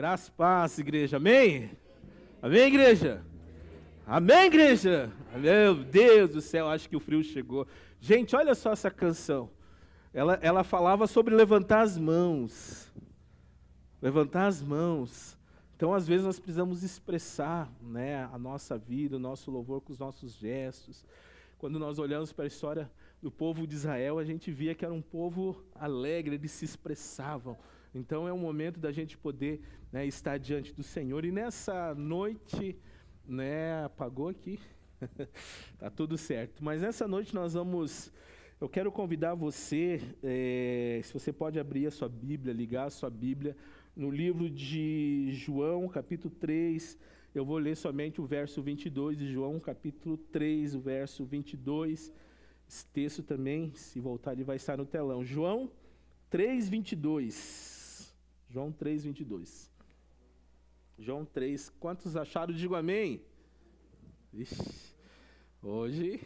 Graça e paz, igreja. Amém? Amém, igreja? Amém, igreja? Meu Deus do céu, acho que o frio chegou. Gente, olha só essa canção. Ela falava sobre levantar as mãos. Levantar as mãos. Então, às vezes, nós precisamos expressar, né, a nossa vida, o nosso louvor com os nossos gestos. Quando nós olhamos para a história do povo de Israel, a gente via que era um povo alegre, eles se expressavam. Então é um momento da gente poder, né, estar diante do Senhor. E nessa noite, né, apagou aqui, tá tudo certo. Mas nessa noite eu quero convidar você, se você pode abrir a sua Bíblia, ligar a sua Bíblia, no livro de João, capítulo 3, eu vou ler somente o verso 22 de João, capítulo 3, o verso 22. Esse texto também, se voltar, ele vai estar no telão. João 3, 22. João 3, 22. João 3, quantos acharam? Digo amém. Ixi, hoje,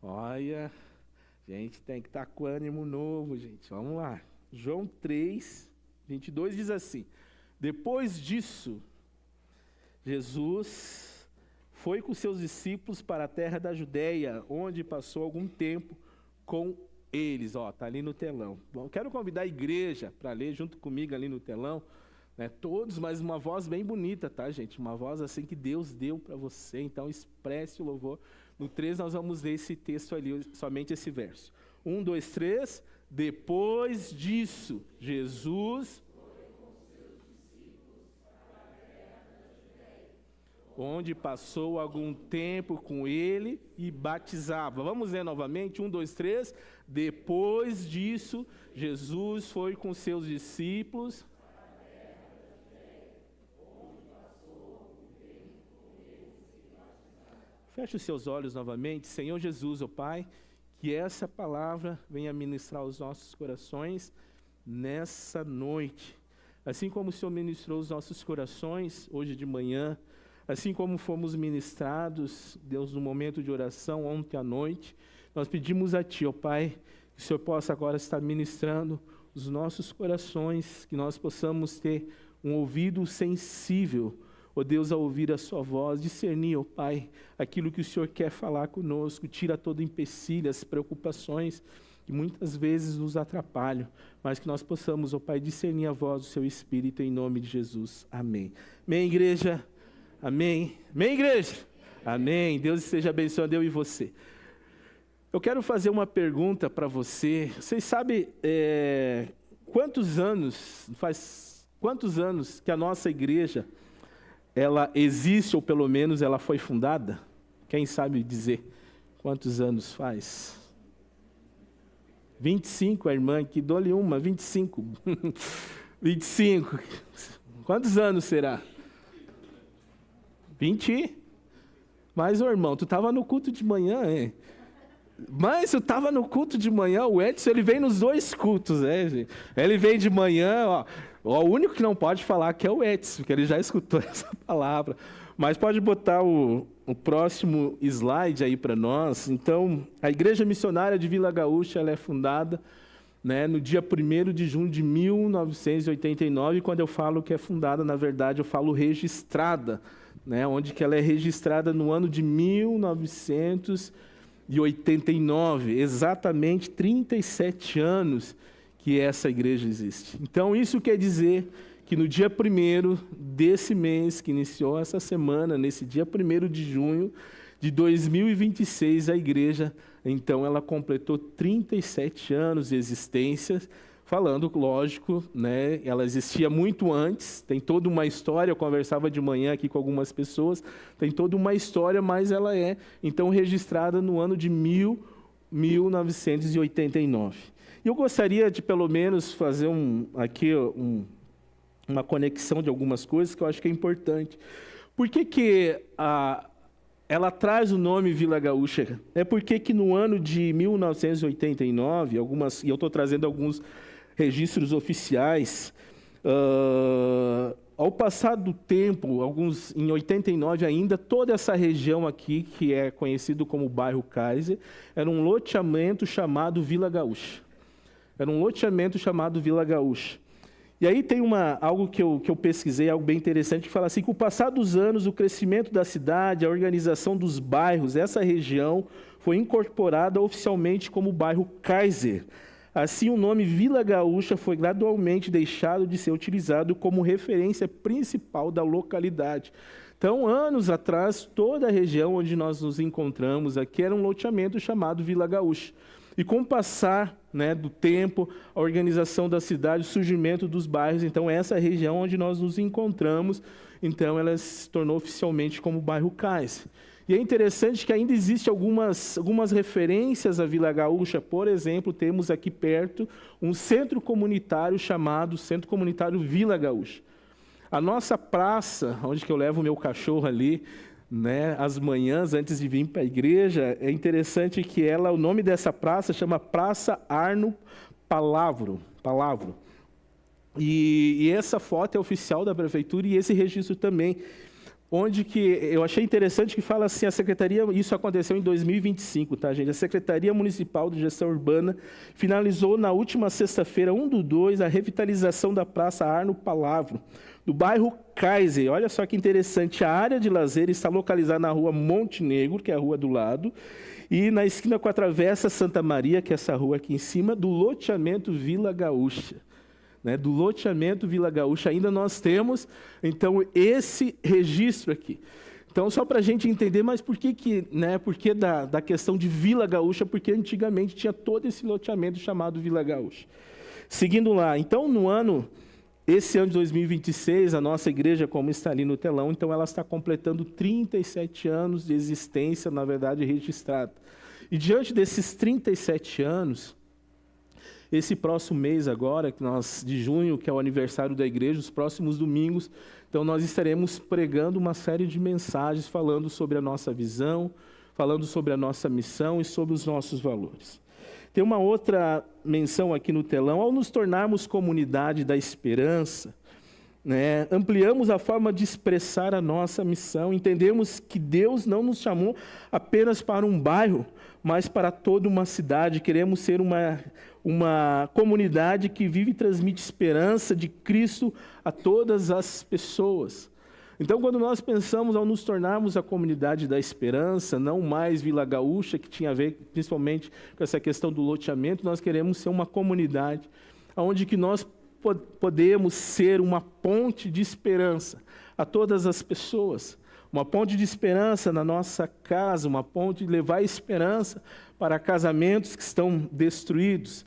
olha, a gente tem que estar com ânimo novo, gente. Vamos lá. João 3, 22 diz assim: depois disso, Jesus foi com seus discípulos para a terra da Judéia, onde passou algum tempo com eles. Está ali no telão. Bom, quero convidar a igreja para ler junto comigo ali no telão, né, todos, mas uma voz bem bonita, tá, gente? Uma voz assim que Deus deu para você, então expresse o louvor. No 3 nós vamos ler esse texto ali, somente esse verso. 1, 2, 3. Depois disso, Jesus onde passou algum tempo com ele e batizava. Vamos ler novamente, 1, 2, 3. Depois disso, Jesus foi com seus discípulos. Feche os seus olhos novamente. Senhor Jesus, ó Pai, que essa palavra venha ministrar os nossos corações nessa noite. Assim como o Senhor ministrou os nossos corações hoje de manhã, assim como fomos ministrados, Deus, no momento de oração ontem à noite, nós pedimos a Ti, ó Pai, que o Senhor possa agora estar ministrando os nossos corações, que nós possamos ter um ouvido sensível, ó Deus, a ouvir a Sua voz, discernir, ó Pai, aquilo que o Senhor quer falar conosco, tira todo empecilho, as preocupações que muitas vezes nos atrapalham, mas que nós possamos, ó Pai, discernir a voz do Seu Espírito, em nome de Jesus. Amém. Amém, igreja? Amém. Amém, igreja? Amém. Deus esteja abençoando eu e você. Eu quero fazer uma pergunta para você. Vocês sabem faz quantos anos que a nossa igreja ela existe, ou pelo menos ela foi fundada? Quem sabe dizer quantos anos faz? 25, a irmã aqui, dou-lhe uma, 25. 25. Quantos anos será? 20? Mas, ô irmão, tu estava no culto de manhã, hein? Mas eu estava no culto de manhã, o Edson, ele vem nos dois cultos, né, gente? Ele vem de manhã, ó, o único que não pode falar que é o Edson, porque ele já escutou essa palavra. Mas pode botar o próximo slide aí para nós. Então, a Igreja Missionária de Vila Gaúcha, ela é fundada, né, no dia 1º de junho de 1989, e quando eu falo que é fundada, na verdade, eu falo registrada, né, onde que ela é registrada no ano de 1989, exatamente 37 anos que essa igreja existe. Então, isso quer dizer que no dia 1º desse mês, que iniciou essa semana, nesse dia 1º de junho de 2026, a igreja, então, ela completou 37 anos de existência. Falando, lógico, né, ela existia muito antes, tem toda uma história, eu conversava de manhã aqui com algumas pessoas, tem toda uma história, mas ela é, então, registrada no ano de 1989. E eu gostaria de, pelo menos, fazer uma conexão de algumas coisas que eu acho que é importante. Por que ela traz o nome Vila Gaúcha? É porque que no ano de 1989, e eu estou trazendo alguns registros oficiais, ao passar do tempo, em 89 ainda, toda essa região aqui, que é conhecido como bairro Kaiser, era um loteamento chamado Vila Gaúcha. E aí tem algo que eu pesquisei, algo bem interessante, que fala assim, que com o passar dos anos, o crescimento da cidade, a organização dos bairros, essa região foi incorporada oficialmente como bairro Kaiser. Assim, o nome Vila Gaúcha foi gradualmente deixado de ser utilizado como referência principal da localidade. Então, anos atrás, toda a região onde nós nos encontramos aqui era um loteamento chamado Vila Gaúcha. E com o passar, né, do tempo, a organização da cidade, o surgimento dos bairros, então essa região onde nós nos encontramos, então ela se tornou oficialmente como bairro Cais. E é interessante que ainda existem algumas referências à Vila Gaúcha. Por exemplo, temos aqui perto um centro comunitário chamado Centro Comunitário Vila Gaúcha. A nossa praça, onde que eu levo o meu cachorro ali, né, às manhãs, antes de vir para a igreja, é interessante que o nome dessa praça chama Praça Arno Palavro. E essa foto é oficial da prefeitura e esse registro também, onde que eu achei interessante que fala assim, a secretaria, isso aconteceu em 2025, tá, gente? A Secretaria Municipal de Gestão Urbana finalizou na última sexta-feira, 1/2, a revitalização da Praça Arno Palavro, do bairro Kaiser. Olha só que interessante, a área de lazer está localizada na rua Montenegro, que é a rua do lado, e na esquina com a Travessa Santa Maria, que é essa rua aqui em cima, do loteamento Vila Gaúcha. Né, do loteamento Vila Gaúcha, ainda nós temos, então, esse registro aqui. Então, só para a gente entender, mas por que da questão de Vila Gaúcha? Porque antigamente tinha todo esse loteamento chamado Vila Gaúcha. Seguindo lá, então, esse ano de 2026, a nossa igreja, como está ali no telão, então ela está completando 37 anos de existência, na verdade, registrada. E diante desses 37 anos, esse próximo mês agora, de junho, que é o aniversário da igreja, os próximos domingos, então nós estaremos pregando uma série de mensagens falando sobre a nossa visão, falando sobre a nossa missão e sobre os nossos valores. Tem uma outra menção aqui no telão, ao nos tornarmos comunidade da esperança, né, ampliamos a forma de expressar a nossa missão, entendemos que Deus não nos chamou apenas para um bairro, mas para toda uma cidade. Queremos ser uma comunidade que vive e transmite esperança de Cristo a todas as pessoas. Então, quando nós pensamos ao nos tornarmos a comunidade da esperança, não mais Vila Gaúcha, que tinha a ver principalmente com essa questão do loteamento, nós queremos ser uma comunidade onde que nós podemos ser uma ponte de esperança a todas as pessoas. Uma ponte de esperança na nossa casa, uma ponte de levar esperança para casamentos que estão destruídos,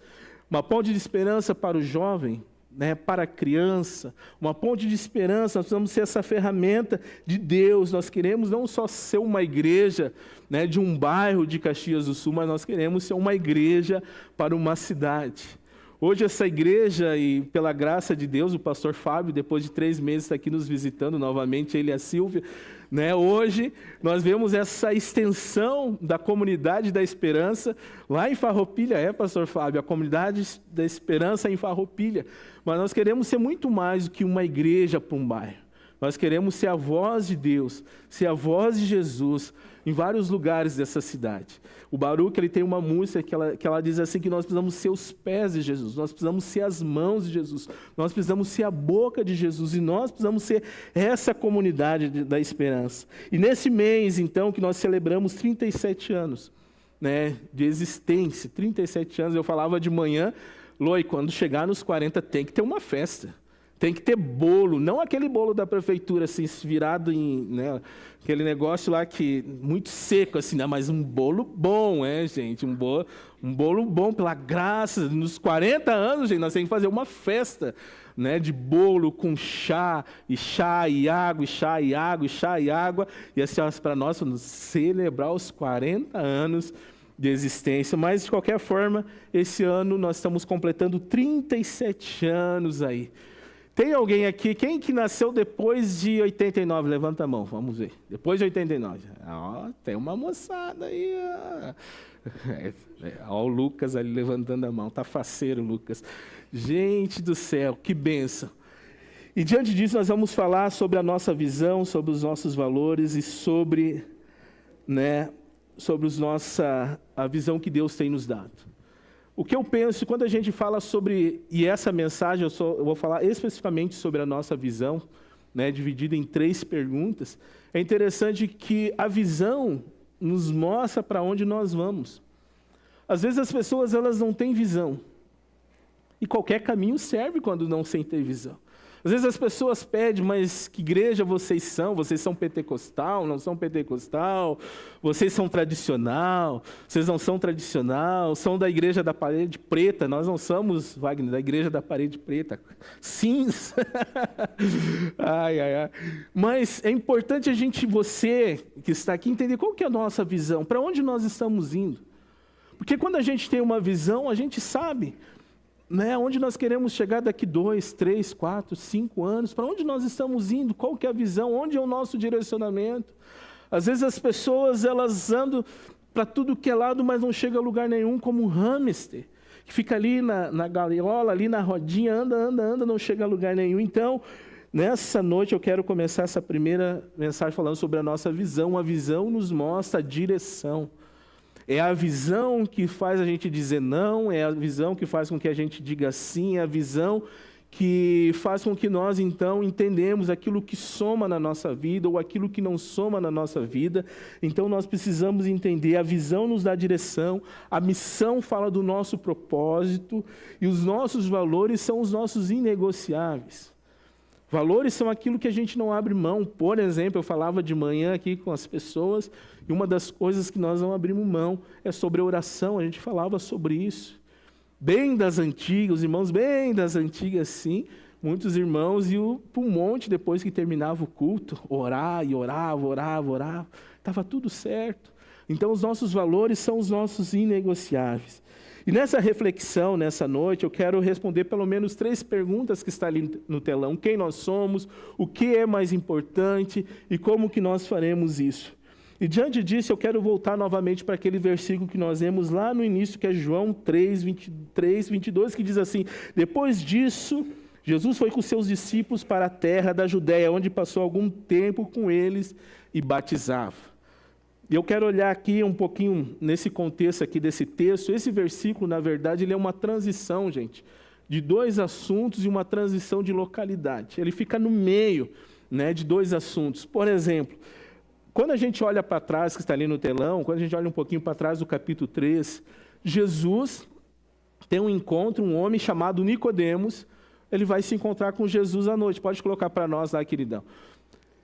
uma ponte de esperança para o jovem, né, para a criança, uma ponte de esperança. Nós precisamos ser essa ferramenta de Deus. Nós queremos não só ser uma igreja, né, de um bairro de Caxias do Sul, mas nós queremos ser uma igreja para uma cidade. Hoje essa igreja, e pela graça de Deus, o pastor Fábio, depois de 3 meses, está aqui nos visitando novamente, ele e a Silvia, né? Hoje nós vemos essa extensão da comunidade da esperança, lá em Farroupilha, pastor Fábio, a comunidade da esperança em Farroupilha, mas nós queremos ser muito mais do que uma igreja para um bairro. Nós queremos ser a voz de Deus, ser a voz de Jesus em vários lugares dessa cidade. O Baruch, ele tem uma música que ela diz assim, que nós precisamos ser os pés de Jesus, nós precisamos ser as mãos de Jesus, nós precisamos ser a boca de Jesus, e nós precisamos ser essa comunidade da esperança. E nesse mês, então, que nós celebramos 37 anos, né, de existência, 37 anos, eu falava de manhã, Loi, quando chegar nos 40 tem que ter uma festa. Tem que ter bolo, não aquele bolo da prefeitura, assim, virado em, né, aquele negócio lá que, muito seco, assim, né, mas um bolo bom, gente, um bolo bom, pela graça, nos 40 anos, gente, nós temos que fazer uma festa, né, de bolo com chá e água, e chá e água, e chá e água, e assim, para nós, celebrar os 40 anos de existência. Mas, de qualquer forma, esse ano nós estamos completando 37 anos aí. Tem alguém aqui, quem que nasceu depois de 89? Levanta a mão, vamos ver. Depois de 89. Tem uma moçada aí. Ó, o Lucas ali levantando a mão. Tá faceiro, Lucas. Gente do céu, que bênção. E diante disso nós vamos falar sobre a nossa visão, sobre os nossos valores e sobre, né, a visão que Deus tem nos dado. O que eu penso, quando a gente fala sobre, e essa mensagem eu vou falar especificamente sobre a nossa visão, né, dividida em 3 perguntas, é interessante que a visão nos mostra para onde nós vamos. Às vezes as pessoas elas não têm visão, e qualquer caminho serve quando não sem ter visão. Às vezes as pessoas pedem, mas que igreja vocês são? Vocês são pentecostal, não são pentecostal? Vocês são tradicional? Vocês não são tradicional? São da igreja da parede preta? Nós não somos, Wagner, da igreja da parede preta. Cinza. Ai, ai, ai. Mas é importante você que está aqui, entender qual que é a nossa visão, para onde nós estamos indo. Porque quando a gente tem uma visão, a gente sabe, né, onde nós queremos chegar daqui 2, 3, 4, 5 anos, para onde nós estamos indo, qual que é a visão, onde é o nosso direcionamento. Às vezes as pessoas elas andam para tudo que é lado, mas não chega a lugar nenhum, como um hamster, que fica ali na gaiola, ali na rodinha, anda, não chega a lugar nenhum. Então, nessa noite eu quero começar essa primeira mensagem falando sobre a nossa visão. A visão nos mostra a direção. É a visão que faz a gente dizer não, é a visão que faz com que a gente diga sim, é a visão que faz com que nós, então, entendemos aquilo que soma na nossa vida ou aquilo que não soma na nossa vida. Então, nós precisamos entender, a visão nos dá direção, a missão fala do nosso propósito e os nossos valores são os nossos inegociáveis. Valores são aquilo que a gente não abre mão. Por exemplo, eu falava de manhã aqui com as pessoas, e uma das coisas que nós não abrimos mão é sobre a oração. A gente falava sobre isso. Bem das antigas, os irmãos bem das antigas, sim. Muitos irmãos iam para um monte depois que terminava o culto, orar e orava. Estava tudo certo. Então, os nossos valores são os nossos inegociáveis. E nessa reflexão, nessa noite, eu quero responder pelo menos 3 perguntas que estão ali no telão. Quem nós somos, o que é mais importante e como que nós faremos isso. E diante disso, eu quero voltar novamente para aquele versículo que nós lemos lá no início, que é João 3, 23, 22, que diz assim: depois disso, Jesus foi com seus discípulos para a terra da Judéia, onde passou algum tempo com eles e batizava. E eu quero olhar aqui um pouquinho nesse contexto aqui desse texto. Esse versículo, na verdade, ele é uma transição, gente, de 2 assuntos e uma transição de localidade. Ele fica no meio, né, de 2 assuntos. Por exemplo, quando a gente olha para trás, que está ali no telão, quando a gente olha um pouquinho para trás do capítulo 3, Jesus tem um encontro, um homem chamado Nicodemos, ele vai se encontrar com Jesus à noite. Pode colocar para nós lá, queridão.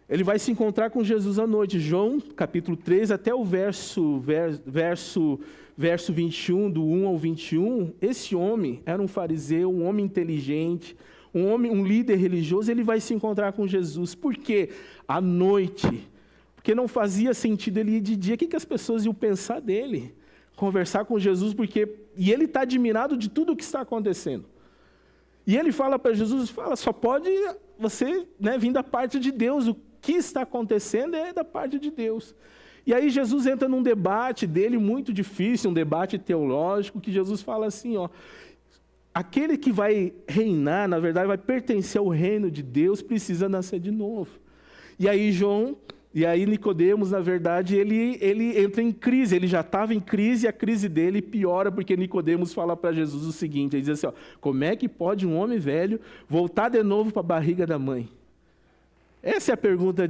Ele vai se encontrar com Jesus à noite. João, capítulo 3, até o verso 21, do 1 ao 21, esse homem era um fariseu, um homem inteligente, um líder religioso. Ele vai se encontrar com Jesus. Por quê? À noite. Porque não fazia sentido ele ir de dia. O que as pessoas iam pensar dele? Conversar com Jesus, e ele está admirado de tudo o que está acontecendo. E ele fala para Jesus, só pode você, né, vir da parte de Deus. O que está acontecendo é da parte de Deus. E aí Jesus entra num debate dele muito difícil, um debate teológico, que Jesus fala assim, aquele que vai reinar, na verdade, vai pertencer ao reino de Deus, precisa nascer de novo. E aí Nicodemos, na verdade, ele entra em crise, ele já estava em crise, e a crise dele piora, porque Nicodemos fala para Jesus o seguinte, ele diz assim, como é que pode um homem velho voltar de novo para a barriga da mãe? Essa é a pergunta,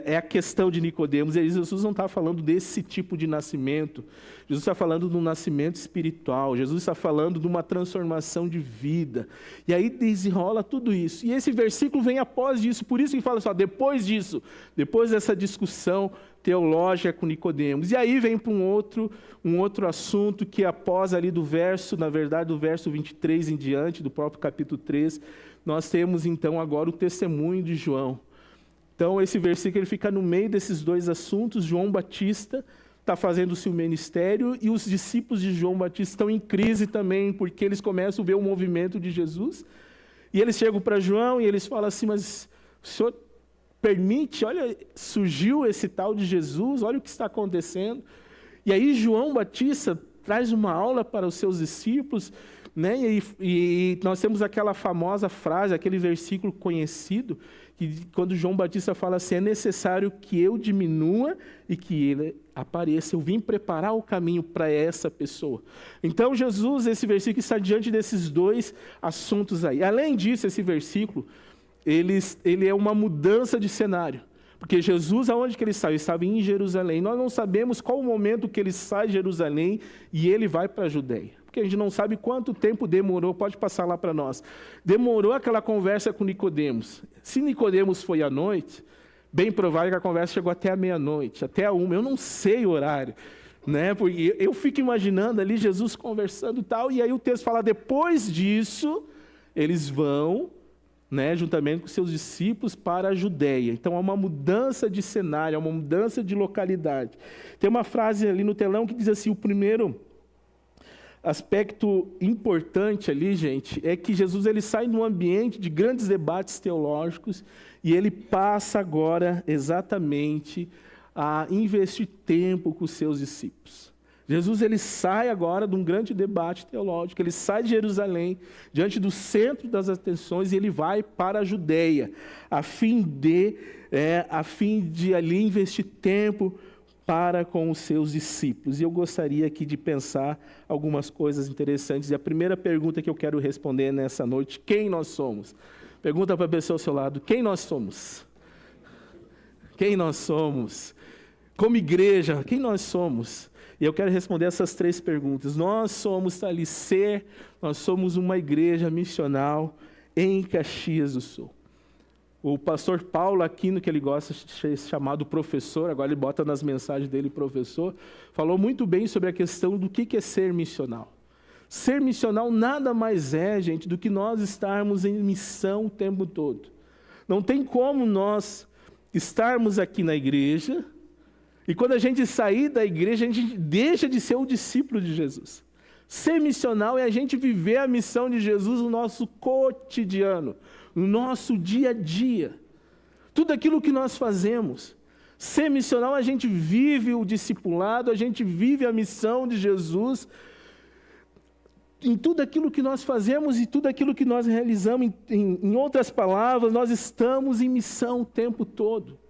é a questão de Nicodemos. E Jesus não está falando desse tipo de nascimento. Jesus está falando de um nascimento espiritual. Jesus está falando de uma transformação de vida. E aí desenrola tudo isso. E esse versículo vem após isso. Por isso que fala depois disso, depois dessa discussão teológica com Nicodemos. E aí vem para um outro assunto que após ali do verso 23 em diante, do próprio capítulo 3, nós temos então agora o testemunho de João. Então, esse versículo ele fica no meio desses 2 assuntos. João Batista está fazendo o seu ministério e os discípulos de João Batista estão em crise também, porque eles começam a ver o movimento de Jesus. E eles chegam para João e eles falam assim, mas o senhor permite, olha, surgiu esse tal de Jesus, olha o que está acontecendo. E aí João Batista traz uma aula para os seus discípulos, né? E nós temos aquela famosa frase, aquele versículo conhecido, que quando João Batista fala assim, é necessário que eu diminua e que apareça, eu vim preparar o caminho para essa pessoa. Então Jesus, esse versículo está diante desses dois assuntos aí. Além disso, esse versículo, ele é uma mudança de cenário. Porque Jesus, aonde que ele saiu? Ele estava em Jerusalém. Nós não sabemos qual o momento que ele sai de Jerusalém e ele vai para a Judeia. Porque a gente não sabe quanto tempo demorou, pode passar lá para nós. Demorou aquela conversa com Nicodemos. Se Nicodemos foi à noite, bem provável que a conversa chegou até a meia-noite, até a 1. Eu não sei o horário, né? Porque eu fico imaginando ali Jesus conversando e tal, e aí o texto fala, depois disso, eles vão, né, juntamente com seus discípulos para a Judeia. Então há uma mudança de cenário, há uma mudança de localidade. Tem uma frase ali no telão que diz assim, o primeiro aspecto importante ali, gente, é que Jesus ele sai num ambiente de grandes debates teológicos e ele passa agora exatamente a investir tempo com os seus discípulos. Jesus ele sai agora de um grande debate teológico, ele sai de Jerusalém, diante do centro das atenções, e ele vai para a Judeia, a fim de ali investir tempo para com os seus discípulos. E eu gostaria aqui de pensar algumas coisas interessantes. E a primeira pergunta que eu quero responder nessa noite, quem nós somos? Pergunta para a pessoa ao seu lado, quem nós somos? Quem nós somos? Como igreja, quem nós somos? E eu quero responder essas 3 perguntas. Nós somos Talicer, nós somos uma igreja missional em Caxias do Sul. O pastor Paulo Aquino, que ele gosta de ser chamado professor, agora ele bota nas mensagens dele professor, falou muito bem sobre a questão do que é ser missional. Ser missional nada mais é, gente, do que nós estarmos em missão o tempo todo. Não tem como nós estarmos aqui na igreja, e quando a gente sair da igreja, a gente deixa de ser o discípulo de Jesus. Ser missional é a gente viver a missão de Jesus no nosso cotidiano, no nosso dia a dia. Tudo aquilo que nós fazemos. Ser missional, a gente vive o discipulado, a gente vive a missão de Jesus em tudo aquilo que nós fazemos e tudo aquilo que nós realizamos. Em outras palavras, nós estamos em missão o tempo todo.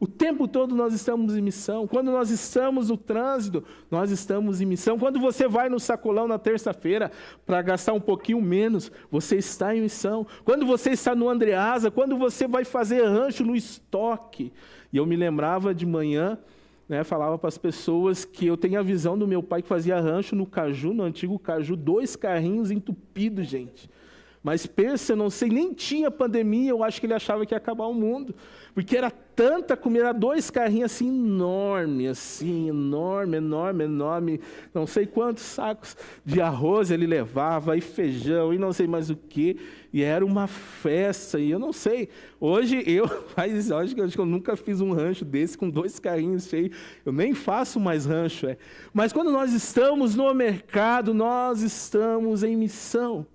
O tempo todo nós estamos em missão. Quando nós estamos no trânsito, nós estamos em missão. Quando você vai no sacolão na terça-feira para gastar um pouquinho menos, você está em missão. Quando você está no Andreasa, quando você vai fazer rancho no estoque. E eu me lembrava de manhã, né, falava para as pessoas que eu tenho a visão do meu pai que fazia rancho no Caju, no antigo Caju, 2 carrinhos entupidos, gente. Mas pensa, não sei, nem tinha pandemia, eu acho que ele achava que ia acabar o mundo. Porque era tanta comida, 2 carrinhos assim, enorme, não sei quantos sacos de arroz ele levava, e feijão, e não sei mais o quê. E era uma festa, e eu não sei. Hoje acho que eu nunca fiz um rancho desse com 2 carrinhos cheios. Eu nem faço mais rancho. Mas quando nós estamos no mercado, nós estamos em missão.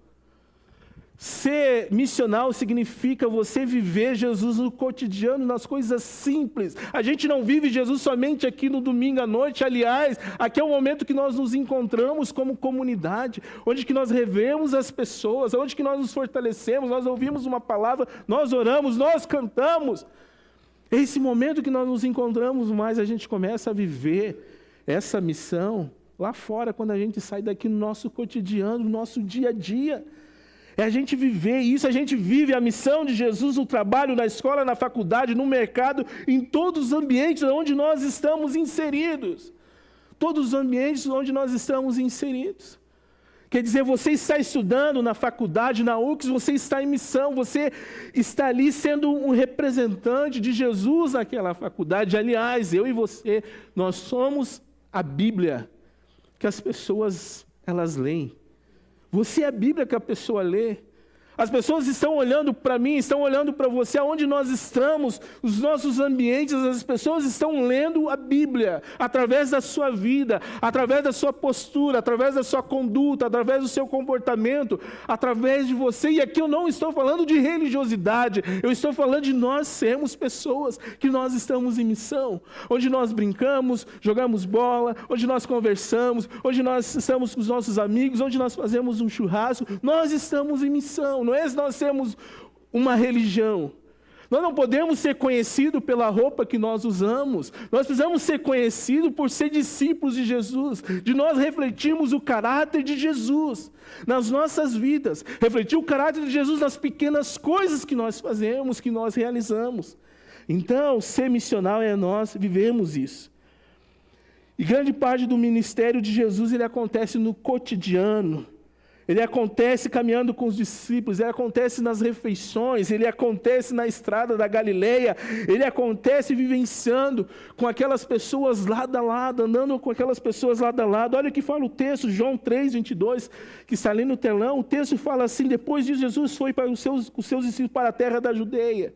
Ser missional significa você viver Jesus no cotidiano, nas coisas simples. A gente não vive Jesus somente aqui no domingo à noite. Aliás, aqui é o momento que nós nos encontramos como comunidade, onde que nós revemos as pessoas, onde que nós nos fortalecemos, nós ouvimos uma palavra, nós oramos, nós cantamos. É esse momento que nós nos encontramos, mas a gente começa a viver essa missão lá fora, quando a gente sai daqui no nosso cotidiano, no nosso dia a dia. É a gente viver isso, a gente vive a missão de Jesus no trabalho, na escola, na faculdade, no mercado, em todos os ambientes onde nós estamos inseridos. Todos os ambientes onde nós estamos inseridos. Quer dizer, você está estudando na faculdade, na UX, você está em missão, você está ali sendo um representante de Jesus naquela faculdade. Aliás, eu e você, nós somos a Bíblia que as pessoas, elas leem. Você é a Bíblia que a pessoa lê. As pessoas estão olhando para mim, estão olhando para você, aonde nós estamos, os nossos ambientes, as pessoas estão lendo a Bíblia, através da sua vida, através da sua postura, através da sua conduta, através do seu comportamento, através de você. E aqui eu não estou falando de religiosidade, eu estou falando de nós sermos pessoas, que nós estamos em missão, onde nós brincamos, jogamos bola, onde nós conversamos, onde nós estamos com os nossos amigos, onde nós fazemos um churrasco, nós estamos em missão. Não é nós temos uma religião, Nós não podemos ser conhecidos pela roupa que nós usamos. Nós precisamos ser conhecidos por ser discípulos de Jesus, de nós refletirmos o caráter de Jesus nas nossas vidas, refletir o caráter de Jesus nas pequenas coisas que nós fazemos, que nós realizamos. Então, ser missionário é nós vivemos isso. E grande parte do ministério de Jesus, ele acontece no cotidiano. Ele acontece caminhando com os discípulos, ele acontece nas refeições, ele acontece na estrada da Galileia, ele acontece vivenciando com aquelas pessoas lado a lado, andando com aquelas pessoas lado a lado. Olha o que fala o texto, João 3:22, que está ali no telão. O texto fala assim: depois disso Jesus foi para os seus discípulos para a terra da Judeia.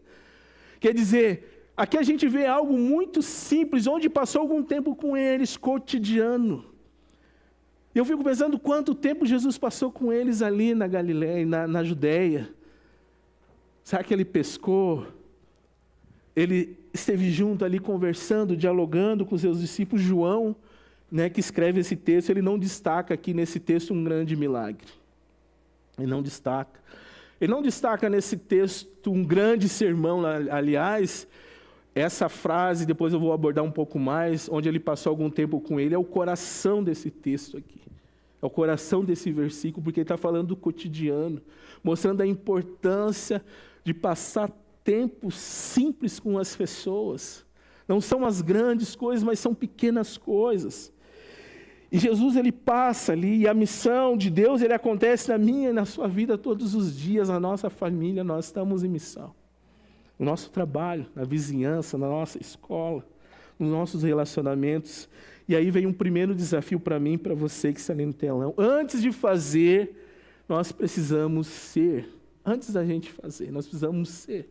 Quer dizer, aqui a gente vê algo muito simples, onde passou algum tempo com eles, cotidiano. Eu fico pensando quanto tempo Jesus passou com eles ali na Galileia, na Judeia. Será que ele pescou? Ele esteve junto ali conversando, dialogando com os seus discípulos. João, que escreve esse texto, ele não destaca aqui nesse texto um grande milagre. Ele não destaca. Ele não destaca nesse texto um grande sermão, aliás. Essa frase, depois eu vou abordar um pouco mais, onde ele passou algum tempo com ele, é o coração desse texto aqui. É o coração desse versículo, porque ele está falando do cotidiano, mostrando a importância de passar tempo simples com as pessoas. Não são as grandes coisas, mas são pequenas coisas. E Jesus, ele passa ali, e a missão de Deus, ele acontece na minha e na sua vida todos os dias, na nossa família, nós estamos em missão. No nosso trabalho, na vizinhança, na nossa escola, nos nossos relacionamentos. E aí vem um primeiro desafio para mim e para você que está ali no telão. Antes de fazer, nós precisamos ser. Antes da gente fazer, nós precisamos ser.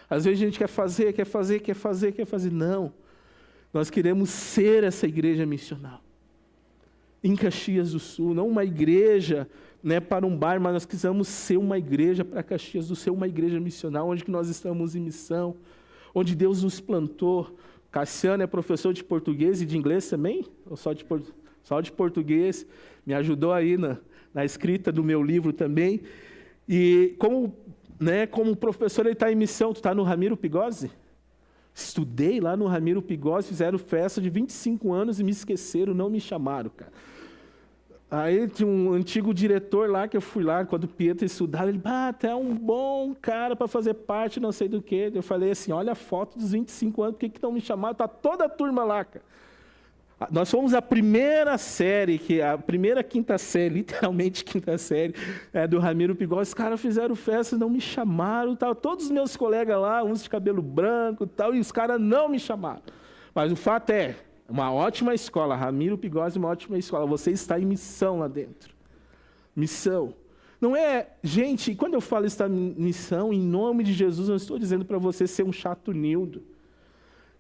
Às vezes a gente quer fazer. Não. Nós queremos ser essa igreja missional. Em Caxias do Sul, não uma igreja para um bar, mas nós precisamos ser uma igreja para Caxias do Sul, uma igreja missional, onde que nós estamos em missão, onde Deus nos plantou. Cassiano é professor de português e de inglês também? Ou só de português? Me ajudou aí na escrita do meu livro também. E como professor, ele está em missão. Tu está no Ramiro Pigozzi? Estudei lá no Ramiro Pigozzi, fizeram festa de 25 anos e me esqueceram, não me chamaram, cara. Aí tinha um antigo diretor lá, que eu fui lá, quando o Pietro estudava, ele, até é um bom cara para fazer parte, não sei do que. Eu falei assim, olha a foto dos 25 anos, por que não me chamaram? Está toda a turma lá, cara. Nós fomos a primeira série, a primeira quinta série, literalmente quinta série, do Ramiro Pigossi. Os caras fizeram festa, não me chamaram, tal. Todos os meus colegas lá, uns de cabelo branco, tal, e os caras não me chamaram. Mas o fato é, uma ótima escola, Ramiro Pigossi é uma ótima escola. Você está em missão lá dentro. Missão. Não é, gente, quando eu falo estar em missão, em nome de Jesus, eu não estou dizendo para você ser um chato nildo.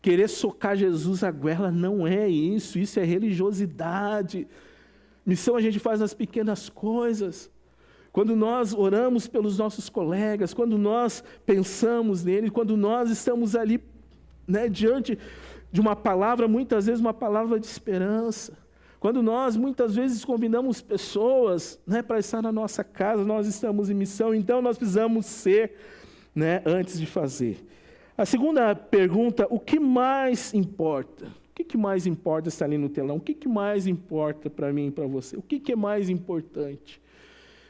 Querer socar Jesus à goela não é isso, isso é religiosidade. Missão a gente faz nas pequenas coisas. Quando nós oramos pelos nossos colegas, quando nós pensamos nele, quando nós estamos ali diante de uma palavra, muitas vezes uma palavra de esperança. Quando nós muitas vezes convidamos pessoas para estar na nossa casa, nós estamos em missão, então nós precisamos ser antes de fazer. A segunda pergunta, o que mais importa? O que mais importa está ali no telão? O que mais importa para mim e para você? O que é mais importante?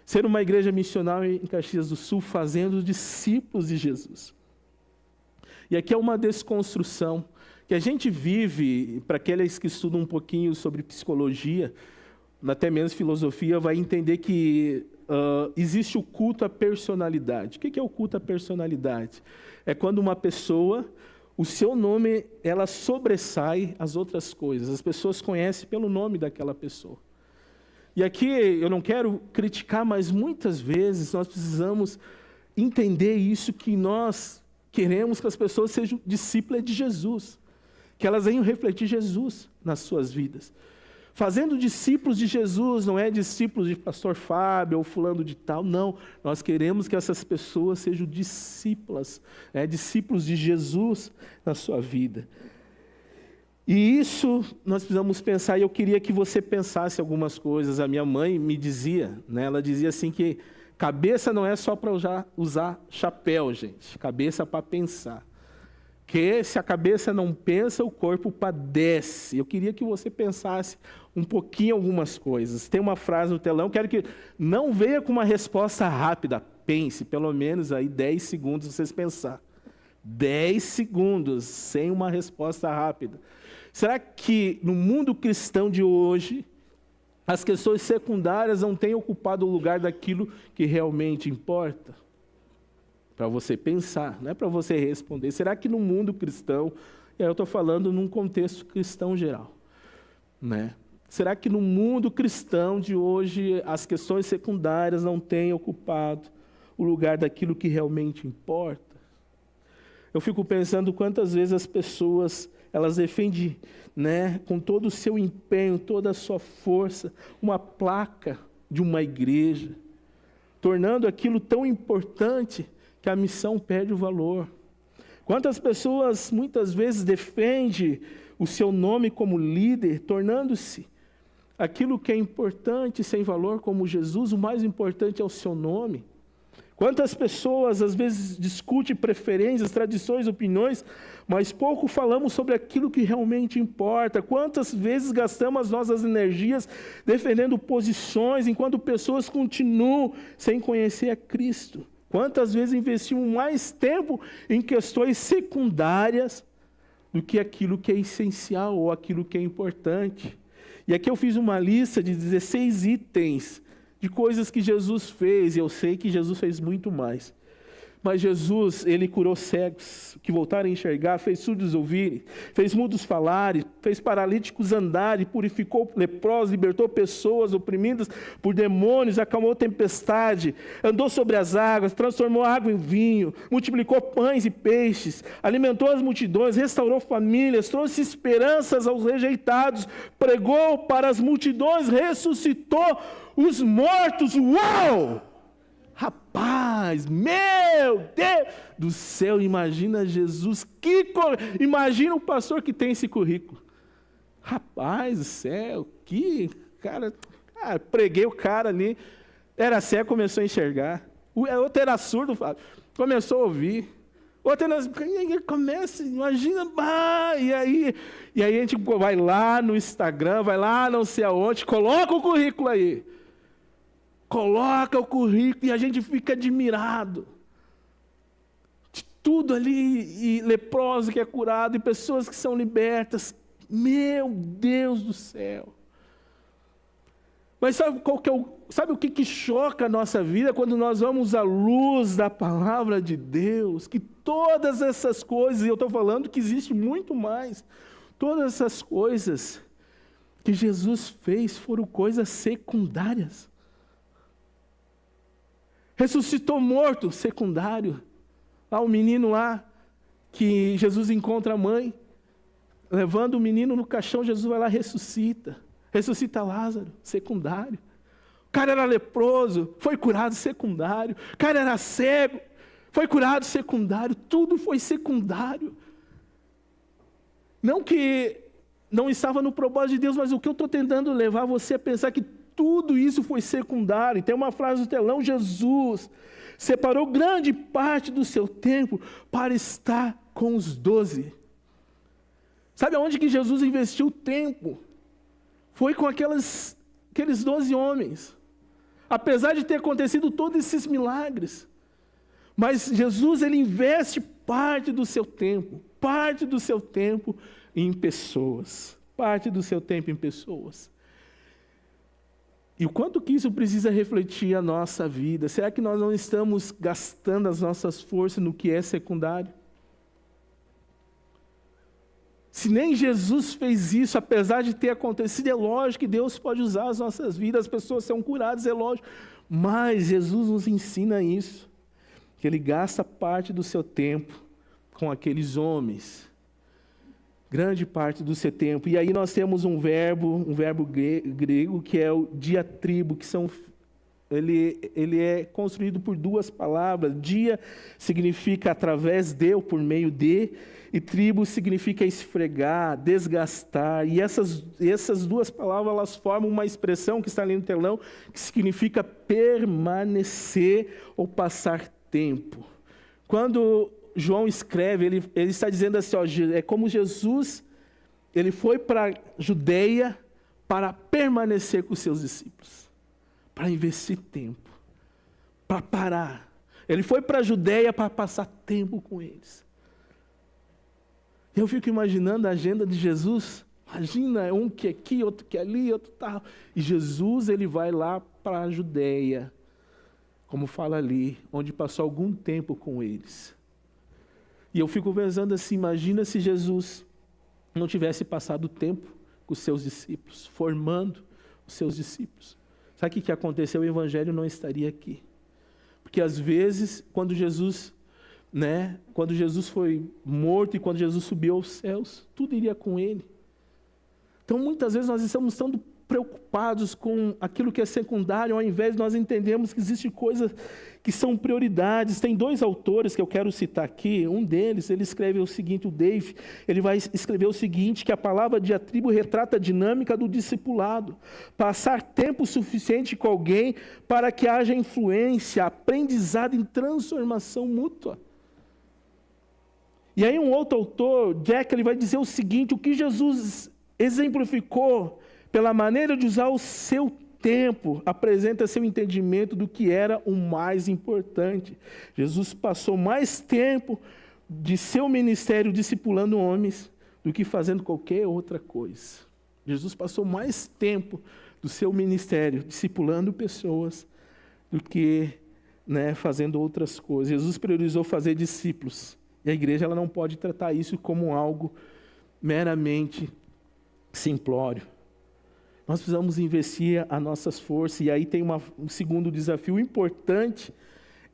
Ser uma igreja missionária em Caxias do Sul, fazendo discípulos de Jesus. E aqui é uma desconstrução que a gente vive, para aqueles que estudam um pouquinho sobre psicologia, até mesmo filosofia, vai entender que existe o culto à personalidade. O que é o culto à personalidade? É quando uma pessoa, o seu nome, ela sobressai as outras coisas. As pessoas conhecem pelo nome daquela pessoa. E aqui eu não quero criticar, mas muitas vezes nós precisamos entender isso, que nós queremos que as pessoas sejam discípulas de Jesus, que elas venham refletir Jesus nas suas vidas. Fazendo discípulos de Jesus, não é discípulos de pastor Fábio ou fulano de tal, não. Nós queremos que essas pessoas sejam discípulos de Jesus na sua vida. E isso nós precisamos pensar, e eu queria que você pensasse algumas coisas. A minha mãe me dizia, ela dizia assim que Cabeça não é só para usar chapéu, gente. Cabeça para pensar. Que se a cabeça não pensa, o corpo padece. Eu queria que você pensasse um pouquinho algumas coisas. Tem uma frase no telão, quero que não venha com uma resposta rápida. Pense, pelo menos aí 10 segundos vocês pensar. 10 segundos, sem uma resposta rápida. Será que no mundo cristão de hoje, as questões secundárias não têm ocupado o lugar daquilo que realmente importa? Para você pensar, não é para você responder. Será que no mundo cristão, e aí eu estou falando num contexto cristão geral, né? Será que no mundo cristão de hoje as questões secundárias não têm ocupado o lugar daquilo que realmente importa? Eu fico pensando quantas vezes as pessoas, elas defendem, né, com todo o seu empenho, toda a sua força, uma placa de uma igreja, tornando aquilo tão importante que a missão perde o valor. Quantas pessoas muitas vezes defendem o seu nome como líder, tornando-se aquilo que é importante sem valor como Jesus, o mais importante é o seu nome. Quantas pessoas às vezes discutem preferências, tradições, opiniões, mas pouco falamos sobre aquilo que realmente importa. Quantas vezes gastamos as nossas energias defendendo posições, enquanto pessoas continuam sem conhecer a Cristo? Quantas vezes investimos mais tempo em questões secundárias do que aquilo que é essencial ou aquilo que é importante? E aqui eu fiz uma lista de 16 itens de coisas que Jesus fez, e eu sei que Jesus fez muito mais. Mas Jesus, ele curou cegos que voltaram a enxergar, fez surdos ouvirem, fez mudos falarem, fez paralíticos andarem, purificou leprosos, libertou pessoas oprimidas por demônios, acalmou a tempestade, andou sobre as águas, transformou água em vinho, multiplicou pães e peixes, alimentou as multidões, restaurou famílias, trouxe esperanças aos rejeitados, pregou para as multidões, ressuscitou os mortos. Uau! Rapaz, meu Deus do céu, imagina Jesus, imagina o pastor que tem esse currículo. Rapaz do céu, que cara, preguei o cara ali, era cego, começou a enxergar, o outro era surdo, começou a ouvir, outro começa, imagina, e aí a gente vai lá no Instagram, vai lá não sei aonde, coloca o currículo aí. Coloca o currículo e a gente fica admirado. De tudo ali, e leproso que é curado, e pessoas que são libertas. Meu Deus do céu. Mas sabe o que choca a nossa vida quando nós vamos à luz da palavra de Deus? Que todas essas coisas, e eu estou falando que existe muito mais, todas essas coisas que Jesus fez foram coisas secundárias. Ressuscitou morto, secundário. Lá o menino lá, que Jesus encontra a mãe, levando o menino no caixão, Jesus vai lá e ressuscita. Ressuscita Lázaro, secundário. O cara era leproso, foi curado, secundário. O cara era cego, foi curado, secundário. Tudo foi secundário. Não que não estava no propósito de Deus, mas o que eu estou tentando levar você a pensar que tudo isso foi secundário. Tem uma frase do telão: Jesus separou grande parte do seu tempo para estar com os 12. Sabe aonde que Jesus investiu o tempo? Foi com aqueles 12 homens. Apesar de ter acontecido todos esses milagres. Mas Jesus, ele investe parte do seu tempo em pessoas. Parte do seu tempo em pessoas. E o quanto que isso precisa refletir a nossa vida? Será que nós não estamos gastando as nossas forças no que é secundário? Se nem Jesus fez isso, apesar de ter acontecido, é lógico que Deus pode usar as nossas vidas, as pessoas são curadas, é lógico. Mas Jesus nos ensina isso, que Ele gasta parte do seu tempo com aqueles homens. Grande parte do seu tempo. E aí nós temos um verbo grego, que é o diatribo, que são ele é construído por duas palavras. Dia significa através de ou por meio de, e tribo significa esfregar, desgastar. E essas duas palavras, elas formam uma expressão que está ali no telão, que significa permanecer ou passar tempo. Quando João escreve, ele está dizendo assim, ó, é como Jesus, ele foi para a Judeia para permanecer com os seus discípulos, para investir tempo, para parar. Ele foi para a Judeia para passar tempo com eles. Eu fico imaginando a agenda de Jesus. Imagina, um que aqui, outro que ali, outro tal. E Jesus, ele vai lá para a Judeia, como fala ali, onde passou algum tempo com eles. E eu fico pensando assim, imagina se Jesus não tivesse passado tempo com os seus discípulos, formando os seus discípulos. Sabe o que aconteceu? O Evangelho não estaria aqui. Porque às vezes, quando Jesus foi morto e quando Jesus subiu aos céus, tudo iria com ele. Então muitas vezes nós estamos tão preocupados com aquilo que é secundário, ao invés de nós entendermos que existem coisas que são prioridades. Tem dois autores que eu quero citar aqui. Um deles, ele escreve o seguinte, o Dave, ele vai escrever o seguinte, que a palavra diatribo retrata a dinâmica do discipulado. Passar tempo suficiente com alguém para que haja influência, aprendizado e transformação mútua. E aí um outro autor, Jack, ele vai dizer o seguinte, o que Jesus exemplificou pela maneira de usar o seu tempo, apresenta seu entendimento do que era o mais importante. Jesus passou mais tempo de seu ministério discipulando homens do que fazendo qualquer outra coisa. Jesus passou mais tempo do seu ministério discipulando pessoas do que fazendo outras coisas. Jesus priorizou fazer discípulos. E a igreja ela não pode tratar isso como algo meramente simplório. Nós precisamos investir as nossas forças. E aí tem um segundo desafio. O importante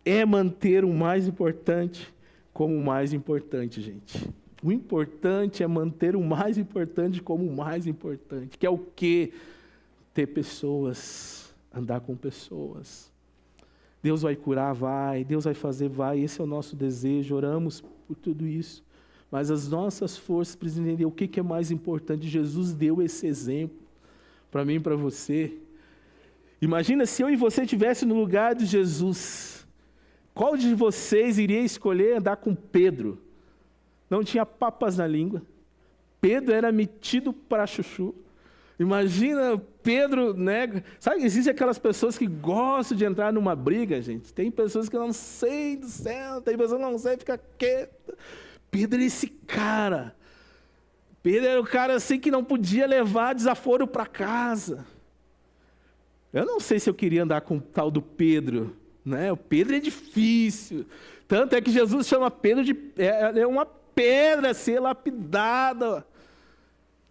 é manter o mais importante como o mais importante, gente. O importante é manter o mais importante como o mais importante. Que é o quê? Ter pessoas, andar com pessoas. Deus vai curar, vai. Deus vai fazer, vai. Esse é o nosso desejo. Oramos por tudo isso. Mas as nossas forças precisam entender o que é mais importante. Jesus deu esse exemplo para mim e para você. Imagina se eu e você estivesse no lugar de Jesus. Qual de vocês iria escolher andar com Pedro? Não tinha papas na língua. Pedro era metido para chuchu. Imagina Pedro, Sabe, existem aquelas pessoas que gostam de entrar numa briga, gente. Tem pessoas que não sei do céu, tem pessoas que não sei, fica quieta. Pedro era esse cara. Pedro era o cara assim que não podia levar desaforo para casa. Eu não sei se eu queria andar com o tal do Pedro, O Pedro é difícil. Tanto é que Jesus chama Pedro de uma pedra a ser lapidada.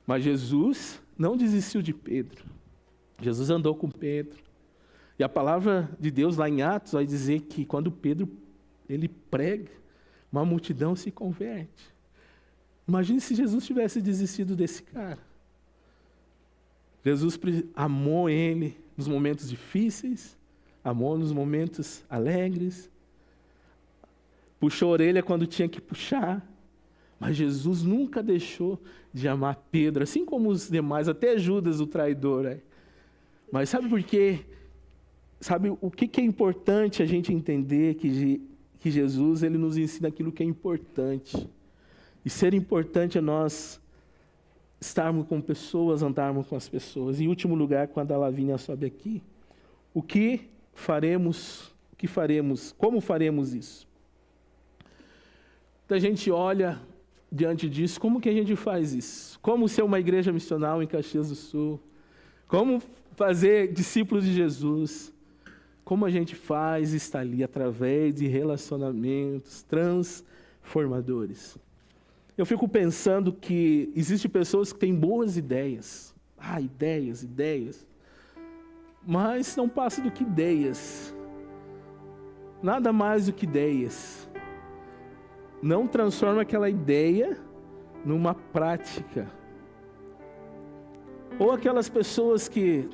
Mas Jesus não desistiu de Pedro. Jesus andou com Pedro. E a palavra de Deus lá em Atos vai dizer que quando Pedro ele prega, uma multidão se converte. Imagine se Jesus tivesse desistido desse cara. Jesus amou ele nos momentos difíceis, amou nos momentos alegres, puxou a orelha quando tinha que puxar, mas Jesus nunca deixou de amar Pedro, assim como os demais, até Judas, o traidor. Mas sabe por quê? Sabe o que é importante a gente entender? Que Jesus ele nos ensina aquilo que é importante. E ser importante é nós estarmos com pessoas, andarmos com as pessoas. Em último lugar, quando a Lavínia sobe aqui, o que faremos, como faremos isso? Então a gente olha diante disso, como que a gente faz isso? Como ser uma igreja missional em Caxias do Sul? Como fazer discípulos de Jesus? Como a gente faz está ali através de relacionamentos transformadores. Eu fico pensando que existem pessoas que têm boas ideias. Ideias. Mas não passa do que ideias. Nada mais do que ideias. Não transforma aquela ideia numa prática. Ou aquelas pessoas que,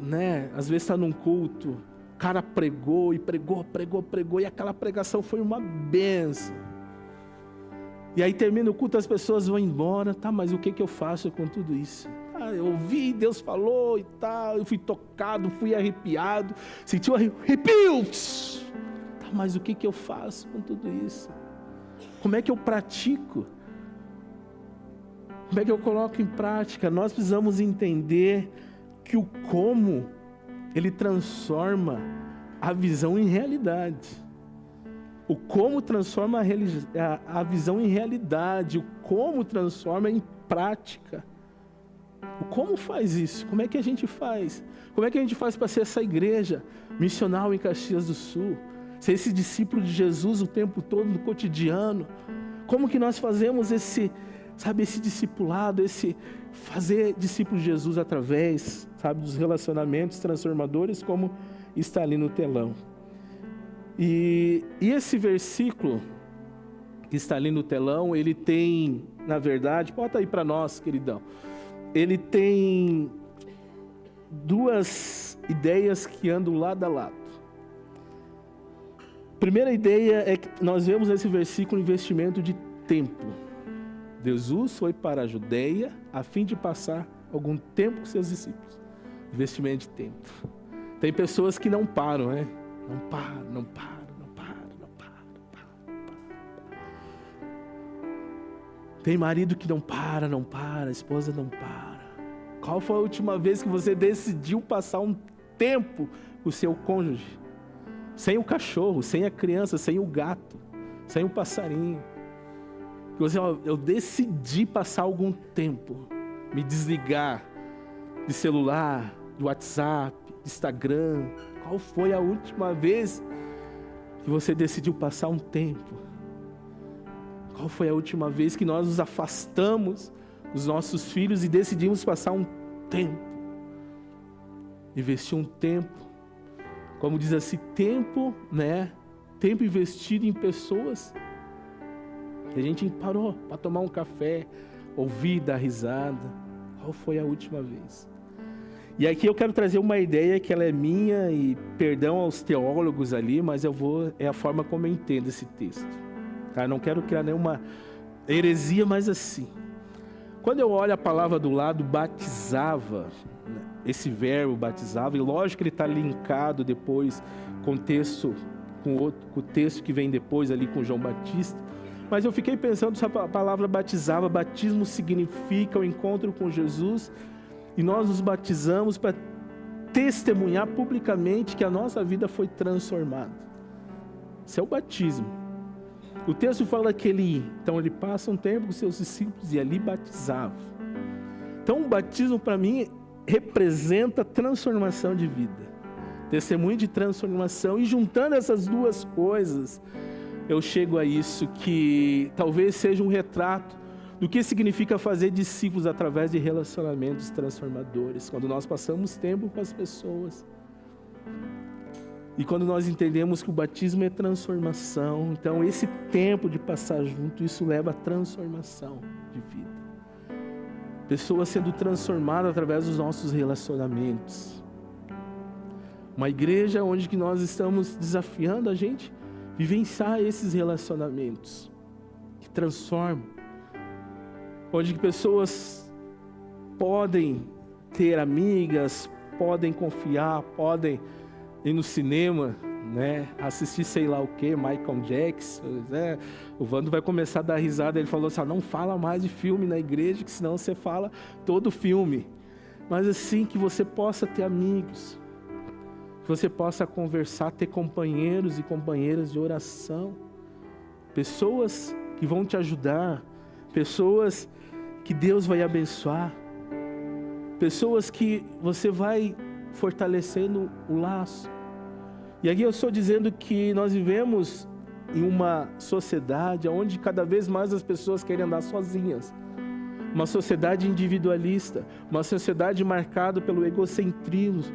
às vezes está num culto, O cara pregou e pregou, e aquela pregação foi uma bênção. E aí termina o culto, as pessoas vão embora, tá, mas o que eu faço com tudo isso? Eu ouvi, Deus falou e tal, eu fui tocado, fui arrepiado, senti um arrepio. Tá, mas o que eu faço com tudo isso? Como é que eu pratico? Como é que eu coloco em prática? Nós precisamos entender que o como, ele transforma a visão em realidade. O como transforma a visão em realidade. O como transforma em prática. O como faz isso? Como é que a gente faz? Como é que a gente faz para ser essa igreja missional em Caxias do Sul? Ser esse discípulo de Jesus o tempo todo, no cotidiano? Como que nós fazemos esse discipulado, esse fazer discípulo de Jesus através, dos relacionamentos transformadores, como está ali no telão. E esse versículo que está ali no telão, ele tem, na verdade, bota aí para nós, queridão, ele tem duas ideias que andam lado a lado. Primeira ideia é que nós vemos nesse versículo investimento de tempo. Jesus foi para a Judeia a fim de passar algum tempo com seus discípulos. Investimento de tempo. Tem pessoas que não param, né? Não param. Tem marido que não para, a esposa não para. Qual foi a última vez que você decidiu passar um tempo com o seu cônjuge? Sem o cachorro, sem a criança, sem o gato, sem o passarinho. Eu decidi passar algum tempo, me desligar de celular, de WhatsApp, de Instagram. Qual foi a última vez que você decidiu passar um tempo? Qual foi a última vez que nós nos afastamos dos nossos filhos e decidimos passar um tempo? Investir um tempo, como diz assim, tempo, né? Tempo investido em pessoas. A gente parou para tomar um café, ouvir, dar risada. Qual foi a última vez? E aqui eu quero trazer uma ideia que ela é minha, e perdão aos teólogos ali, mas é a forma como eu entendo esse texto. Tá? Não quero criar nenhuma heresia, mas assim. Quando eu olho a palavra do lado, batizava, né? Esse verbo batizava, e lógico que ele está linkado depois com o texto, com o texto que vem depois ali com João Batista. Mas eu fiquei pensando sobre a palavra batizava. Batismo significa o encontro com Jesus, e nós nos batizamos para testemunhar publicamente que a nossa vida foi transformada. Isso é o batismo. O texto fala que ele passa um tempo com seus discípulos e ali batizava. Então o batismo para mim representa transformação de vida, testemunho de transformação, e juntando essas duas coisas, eu chego a isso, que talvez seja um retrato do que significa fazer discípulos através de relacionamentos transformadores, quando nós passamos tempo com as pessoas, e quando nós entendemos que o batismo é transformação. Então esse tempo de passar junto, isso leva a transformação de vida, pessoas sendo transformadas através dos nossos relacionamentos. Uma igreja onde que nós estamos desafiando a gente vivenciar esses relacionamentos que transformam, onde que pessoas podem ter amigas, podem confiar, podem ir no cinema, né, assistir sei lá o que, Michael Jackson, né? O Vando vai começar a dar risada. Ele falou assim: não fala mais de filme na igreja, que senão você fala todo filme. Mas assim, que você possa ter amigos, que você possa conversar, ter companheiros e companheiras de oração, pessoas que vão te ajudar, pessoas que Deus vai abençoar, pessoas que você vai fortalecendo o laço. E aqui eu estou dizendo que nós vivemos em uma sociedade onde cada vez mais as pessoas querem andar sozinhas. uma sociedade individualista, uma sociedade marcada pelo egocentrismo,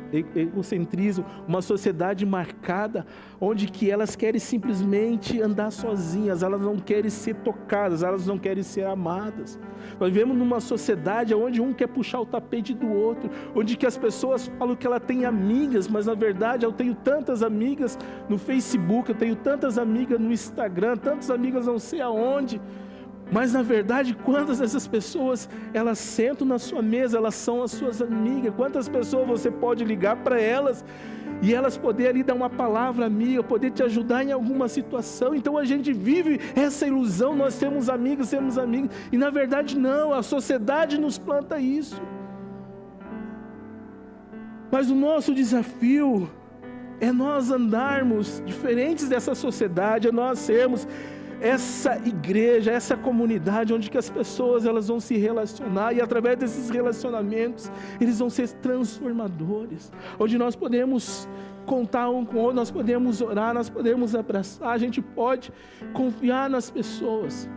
uma sociedade marcada onde que elas querem simplesmente andar sozinhas, elas não querem ser tocadas, elas não querem ser amadas. Nós vivemos numa sociedade onde um quer puxar o tapete do outro, onde que as pessoas falam que ela tem amigas, mas na verdade eu tenho tantas amigas no Facebook, eu tenho tantas amigas no Instagram, tantas amigas não sei aonde. Mas na verdade, quantas dessas pessoas, elas sentam na sua mesa, elas são as suas amigas? Quantas pessoas você pode ligar para elas e elas poderem ali dar uma palavra amiga, poder te ajudar em alguma situação? Então a gente vive essa ilusão, nós temos amigos, e na verdade não, a sociedade nos planta isso. Mas o nosso desafio é nós andarmos diferentes dessa sociedade, é nós sermos essa igreja, essa comunidade onde que as pessoas elas vão se relacionar e através desses relacionamentos eles vão ser transformadores, onde nós podemos contar um com o outro, nós podemos orar, nós podemos abraçar, a gente pode confiar nas pessoas.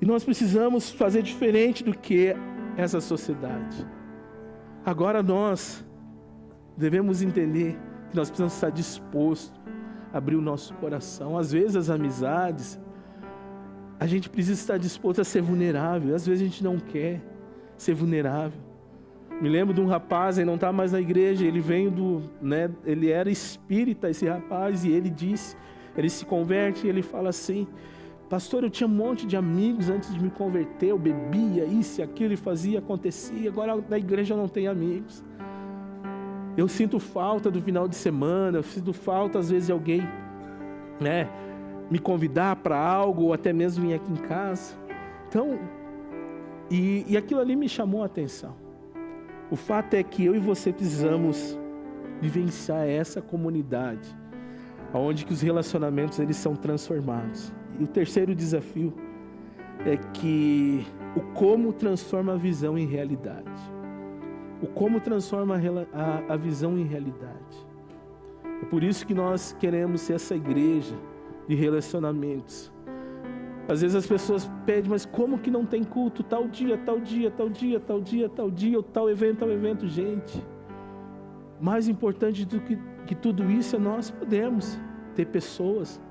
E nós precisamos fazer diferente do que essa sociedade. Agora nós devemos entender que nós precisamos estar dispostos abrir o nosso coração. Às vezes as amizades, a gente precisa estar disposto a ser vulnerável. Às vezes a gente não quer ser vulnerável. Me lembro de um rapaz, ele não está mais na igreja, ele veio ele era espírita, esse rapaz, e ele disse, ele se converte e ele fala assim: pastor, eu tinha um monte de amigos antes de me converter, eu bebia isso e aquilo, e fazia, acontecia, agora na igreja eu não tenho amigos. Eu sinto falta do final de semana, eu sinto falta às vezes de alguém, me convidar para algo, ou até mesmo vir aqui em casa. Então, e aquilo ali me chamou a atenção. O fato é que eu e você precisamos vivenciar essa comunidade, onde que os relacionamentos eles são transformados. E o terceiro desafio é que o como transforma a visão em realidade. O como transforma a visão em realidade. É por isso que nós queremos ser essa igreja de relacionamentos. Às vezes as pessoas pedem, mas como que não tem culto tal dia, tal dia, tal dia, tal dia, tal dia, ou tal evento, gente. Mais importante do que tudo isso é nós podemos ter pessoas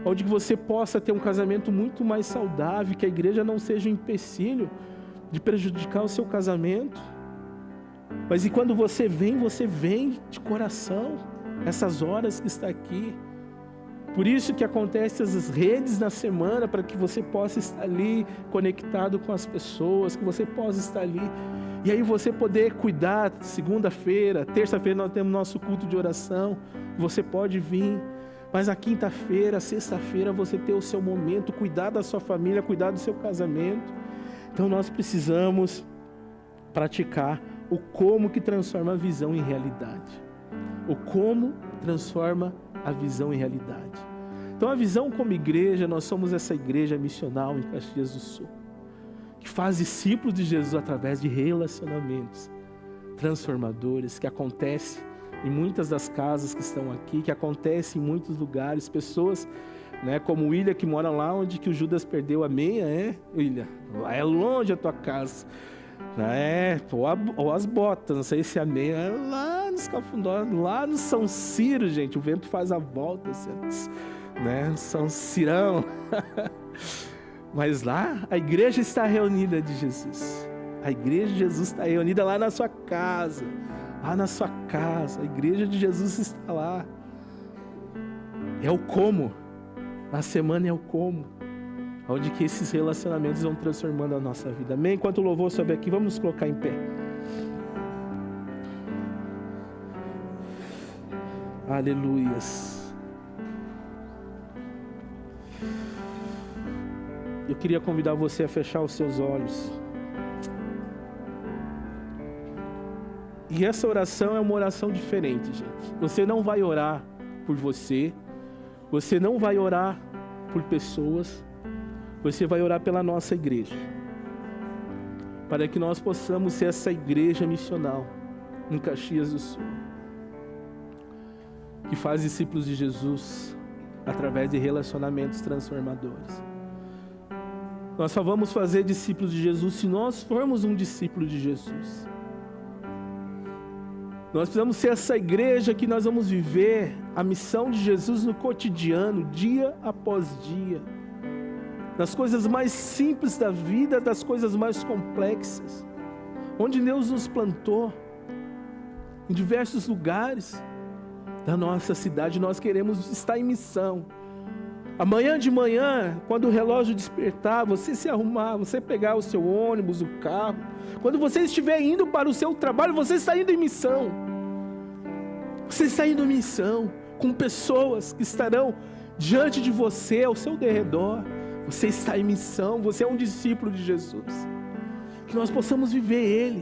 onde você possa ter um casamento muito mais saudável, que a igreja não seja um empecilho de prejudicar o seu casamento. Mas e quando você vem de coração, essas horas que está aqui. Por isso que acontecem as redes na semana, para que você possa estar ali conectado com as pessoas, que você possa estar ali. E aí você poder cuidar, segunda-feira, terça-feira nós temos nosso culto de oração, você pode vir. Mas na quinta-feira, sexta-feira você ter o seu momento, cuidar da sua família, cuidar do seu casamento. Então nós precisamos praticar o como que transforma a visão em realidade. O como transforma a visão em realidade. Então a visão como igreja, nós somos essa igreja missional em Caxias do Sul, que faz discípulos de Jesus através de relacionamentos transformadores, que acontece em muitas das casas que estão aqui, que acontece em muitos lugares, pessoas, como o William, que mora lá onde que o Judas perdeu a meia, William? Lá é longe a tua casa. Ou as botas, não sei se a meia é lá nos Cafundó, lá no São Ciro, gente, o vento faz a volta, São Cirão. Mas lá a igreja está reunida de Jesus. A igreja de Jesus está reunida lá na sua casa. Lá na sua casa, a igreja de Jesus está lá. É o como. Na semana é o como. Onde que esses relacionamentos vão transformando a nossa vida. Amém? Enquanto o louvor sobe aqui, vamos nos colocar em pé. Aleluias. Eu queria convidar você a fechar os seus olhos. E essa oração é uma oração diferente, gente. Você não vai orar por você. Você não vai orar por pessoas. Você vai orar pela nossa igreja, para que nós possamos ser essa igreja missional em Caxias do Sul, que faz discípulos de Jesus através de relacionamentos transformadores. Nós só vamos fazer discípulos de Jesus se nós formos um discípulo de Jesus. Nós precisamos ser essa igreja que nós vamos viver a missão de Jesus no cotidiano, dia após dia. Nas coisas mais simples da vida, das coisas mais complexas. Onde Deus nos plantou, em diversos lugares da nossa cidade, nós queremos estar em missão. Amanhã de manhã, quando o relógio despertar, você se arrumar, você pegar o seu ônibus, o carro. Quando você estiver indo para o seu trabalho, você está indo em missão. Você está indo em missão com pessoas que estarão diante de você, ao seu derredor. Você está em missão, você é um discípulo de Jesus. Que nós possamos viver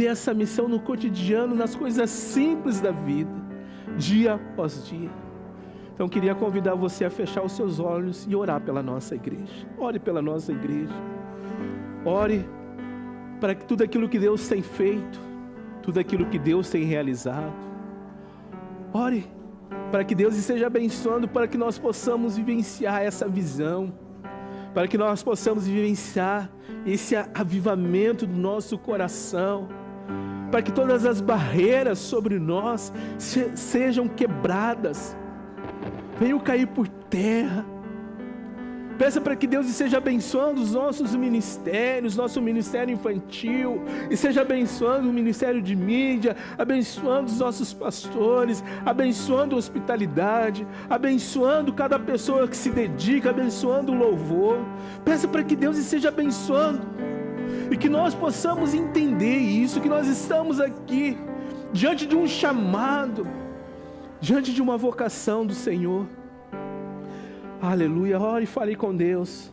essa missão no cotidiano, nas coisas simples da vida, dia após dia. Então eu queria convidar você a fechar os seus olhos e orar pela nossa igreja. Ore pela nossa igreja. Ore para que tudo aquilo que Deus tem feito, tudo aquilo que Deus tem realizado. Ore para que Deus esteja abençoando, para que nós possamos vivenciar essa visão, para que nós possamos vivenciar esse avivamento do nosso coração, para que todas as barreiras sobre nós sejam quebradas, venham cair por terra. Peça para que Deus esteja abençoando os nossos ministérios, nosso ministério infantil, e esteja abençoando o ministério de mídia, abençoando os nossos pastores, abençoando a hospitalidade, abençoando cada pessoa que se dedica, abençoando o louvor. Peça para que Deus esteja abençoando, e que nós possamos entender isso, que nós estamos aqui, diante de um chamado, diante de uma vocação do Senhor. Aleluia. Ore e fale com Deus.